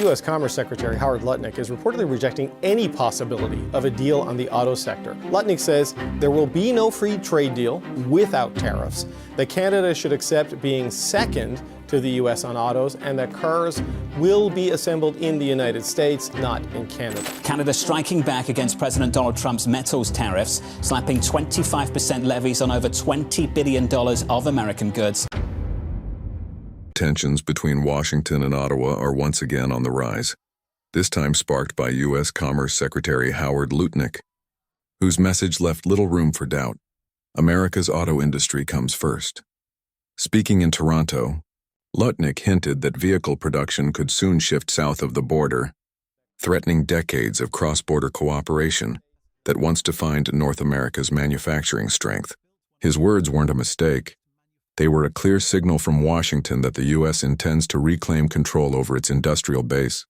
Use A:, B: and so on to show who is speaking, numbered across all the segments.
A: U.S. Commerce Secretary Howard Lutnick is reportedly rejecting any possibility of a deal on the auto sector. Lutnick says there will be no free trade deal without tariffs, that Canada should accept being second to the U.S. on autos, and that cars will be assembled in the United States, not in Canada.
B: Canada striking back against President Donald Trump's metals tariffs, slapping 25% levies on over $20 billion of American goods.
C: Tensions between Washington and Ottawa are once again on the rise, this time sparked by U.S. Commerce Secretary Howard Lutnick, whose message left little room for doubt. America's auto industry comes first. Speaking in Toronto, Lutnick hinted that vehicle production could soon shift south of the border, threatening decades of cross-border cooperation that once defined North America's manufacturing strength. His words weren't a mistake. They were a clear signal from Washington that the U.S. intends to reclaim control over its industrial base,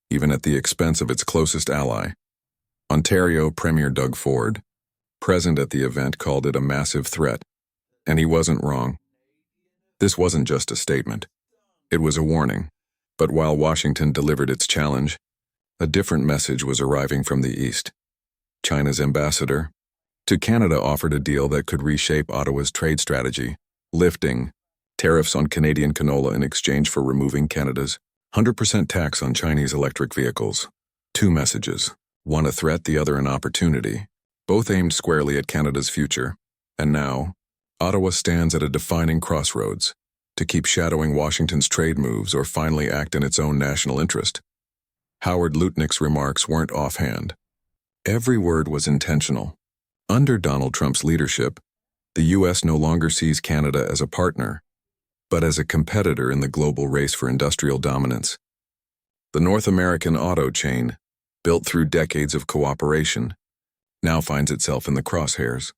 C: even at the expense of its closest ally. Ontario Premier Doug Ford, present at the event, called it a massive threat, and he wasn't wrong. This wasn't just a statement. It was a warning. But while Washington delivered its challenge, a different message was arriving from the East. China's ambassador to Canada offered a deal that could reshape Ottawa's trade strategy, lifting tariffs on Canadian canola in exchange for removing Canada's 100% tax on Chinese electric vehicles. Two messages, one a threat, the other an opportunity, both aimed squarely at Canada's future. And now, Ottawa stands at a defining crossroads, to keep shadowing Washington's trade moves or finally act in its own national interest. Howard Lutnick's remarks weren't offhand. Every word was intentional. Under Donald Trump's leadership, the U.S. no longer sees Canada as a partner, but as a competitor in the global race for industrial dominance. The North American auto chain, built through decades of cooperation, now finds itself in the crosshairs.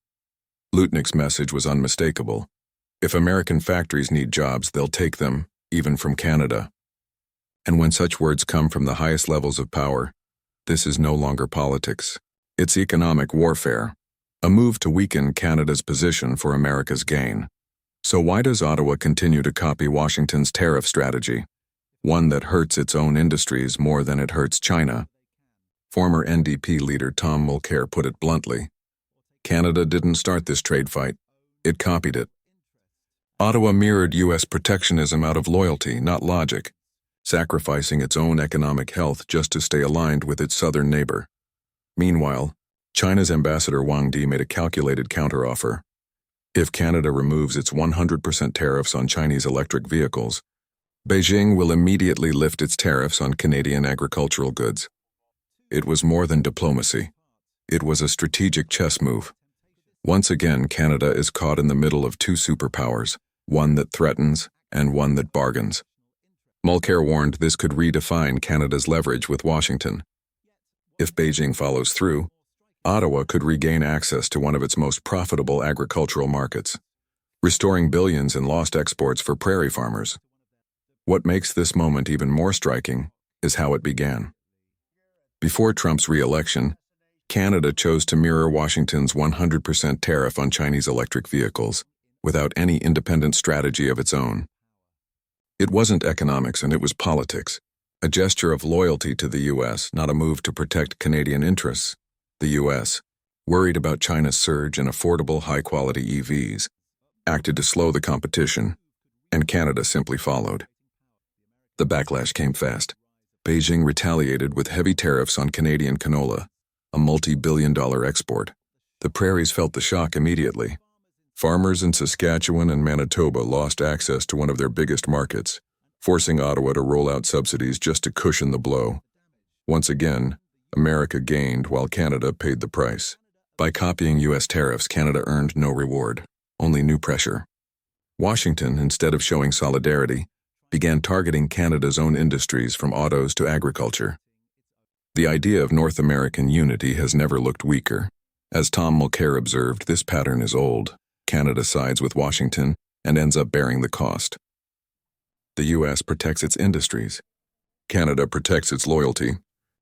C: Lutnick's message was unmistakable. If American factories need jobs, they'll take them, even from Canada. And when such words come from the highest levels of power, this is no longer politics. It's economic warfare, a move to weaken Canada's position for America's gain. So why does Ottawa continue to copy Washington's tariff strategy, one that hurts its own industries more than it hurts China? Former NDP leader Tom Mulcair put it bluntly. Canada didn't start this trade fight, it copied it. Ottawa mirrored U.S. protectionism out of loyalty, not logic, sacrificing its own economic health just to stay aligned with its southern neighbor. Meanwhile, China's ambassador Wang Di made a calculated counteroffer. If Canada removes its 100% tariffs on Chinese electric vehicles, Beijing will immediately lift its tariffs on Canadian agricultural goods. It was more than diplomacy. It was a strategic chess move. Once again, Canada is caught in the middle of two superpowers, one that threatens and one that bargains. Mulcair warned this could redefine Canada's leverage with Washington. If Beijing follows through, Ottawa could regain access to one of its most profitable agricultural markets, restoring billions in lost exports for prairie farmers. What makes this moment even more striking is how it began. Before Trump's re-election, Canada chose to mirror Washington's 100% tariff on Chinese electric vehicles, without any independent strategy of its own. It wasn't economics, and it was politics, a gesture of loyalty to the U.S., not a move to protect Canadian interests. The U.S., worried about China's surge in affordable, high-quality EVs, acted to slow the competition, and Canada simply followed. The backlash came fast. Beijing retaliated with heavy tariffs on Canadian canola, a multi-billion-dollar export. The prairies felt the shock immediately. Farmers in Saskatchewan and Manitoba lost access to one of their biggest markets, forcing Ottawa to roll out subsidies just to cushion the blow. Once again, America gained while Canada paid the price. By copying U.S. tariffs, Canada earned no reward, only new pressure. Washington, instead of showing solidarity, began targeting Canada's own industries from autos to agriculture. The idea of North American unity has never looked weaker. As Tom Mulcair observed, this pattern is old. Canada sides with Washington and ends up bearing the cost. The U.S. protects its industries. Canada protects its loyalty.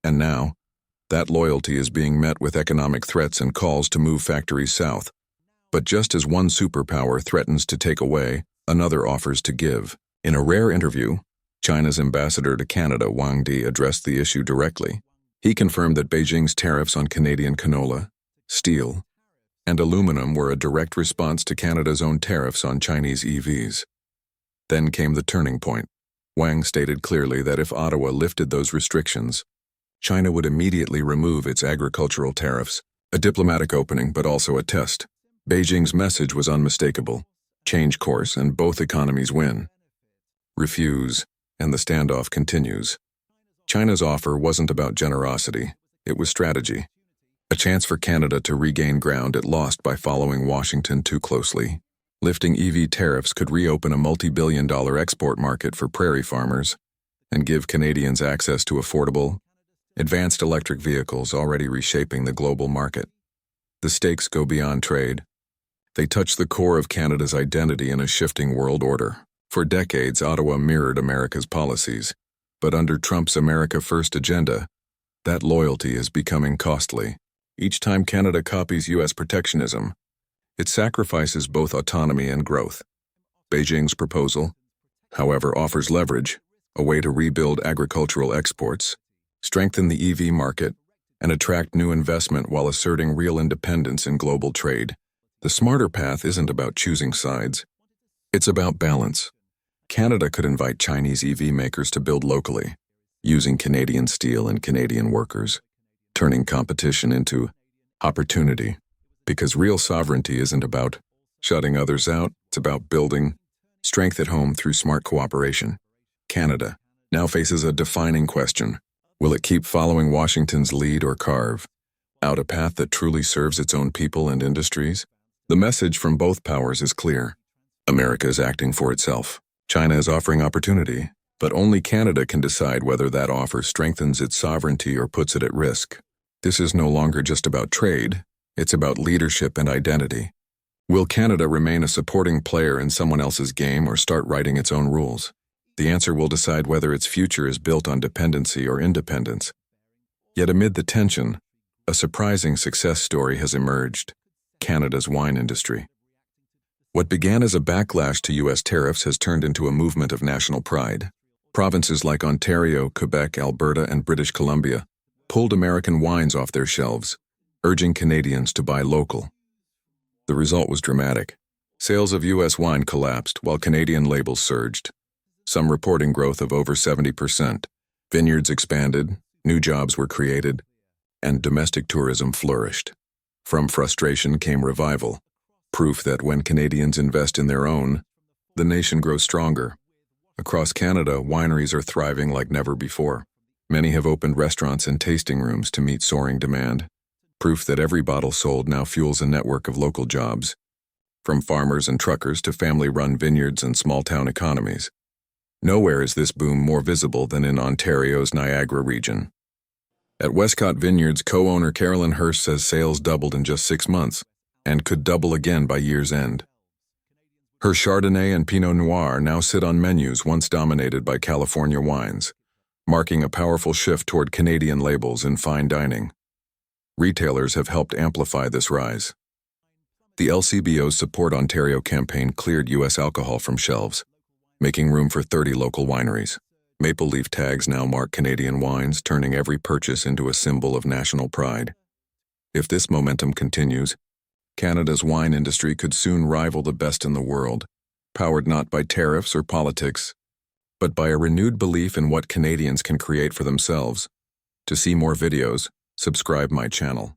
C: And now, that loyalty is being met with economic threats and calls to move factories south. But just as one superpower threatens to take away, another offers to give. In a rare interview, China's ambassador to Canada, Wang Di, addressed the issue directly. He confirmed that Beijing's tariffs on Canadian canola, steel, and aluminum were a direct response to Canada's own tariffs on Chinese EVs. Then came the turning point. Wang stated clearly that if Ottawa lifted those restrictions, China would immediately remove its agricultural tariffs, a diplomatic opening but also a test. Beijing's message was unmistakable. Change course and both economies win. Refuse, and the standoff continues. China's offer wasn't about generosity, it was strategy. A chance for Canada to regain ground it lost by following Washington too closely. Lifting EV tariffs could reopen a multi-billion-dollar export market for prairie farmers and give Canadians access to affordable, advanced electric vehicles already reshaping the global market. The stakes go beyond trade. They touch the core of Canada's identity in a shifting world order. For decades, Ottawa mirrored America's policies, but under Trump's America First agenda, that loyalty is becoming costly. Each time Canada copies U.S. protectionism, it sacrifices both autonomy and growth. Beijing's proposal, however, offers leverage, a way to rebuild agricultural exports, strengthen the EV market, and attract new investment while asserting real independence in global trade. The smarter path isn't about choosing sides. It's about balance. Canada could invite Chinese EV makers to build locally, using Canadian steel and Canadian workers, turning competition into opportunity. Because real sovereignty isn't about shutting others out, it's about building strength at home through smart cooperation. Canada now faces a defining question. Will it keep following Washington's lead or carve out a path that truly serves its own people and industries? The message from both powers is clear. America is acting for itself. China is offering opportunity, but only Canada can decide whether that offer strengthens its sovereignty or puts it at risk. This is no longer just about trade, it's about leadership and identity. Will Canada remain a supporting player in someone else's game or start writing its own rules? The answer will decide whether its future is built on dependency or independence. Yet amid the tension, a surprising success story has emerged: Canada's wine industry. What began as a backlash to U.S. tariffs has turned into a movement of national pride. Provinces like Ontario, Quebec, Alberta, and British Columbia pulled American wines off their shelves, urging Canadians to buy local. The result was dramatic. Sales of U.S. wine collapsed while Canadian labels surged, some reporting growth of over 70%. Vineyards expanded, new jobs were created, and domestic tourism flourished. From frustration came revival, proof that when Canadians invest in their own, the nation grows stronger. Across Canada, wineries are thriving like never before. Many have opened restaurants and tasting rooms to meet soaring demand, proof that every bottle sold now fuels a network of local jobs, from farmers and truckers to family-run vineyards and small-town economies. Nowhere is this boom more visible than in Ontario's Niagara region. At Westcott Vineyards, co-owner Carolyn Hurst says sales doubled in just 6 months and could double again by year's end. Her Chardonnay and Pinot Noir now sit on menus once dominated by California wines, marking a powerful shift toward Canadian labels in fine dining. Retailers have helped amplify this rise. The LCBO's Support Ontario campaign cleared U.S. alcohol from shelves, making room for 30 local wineries. Maple leaf tags now mark Canadian wines, turning every purchase into a symbol of national pride. If this momentum continues, Canada's wine industry could soon rival the best in the world, powered not by tariffs or politics, but by a renewed belief in what Canadians can create for themselves. To see more videos, subscribe my channel.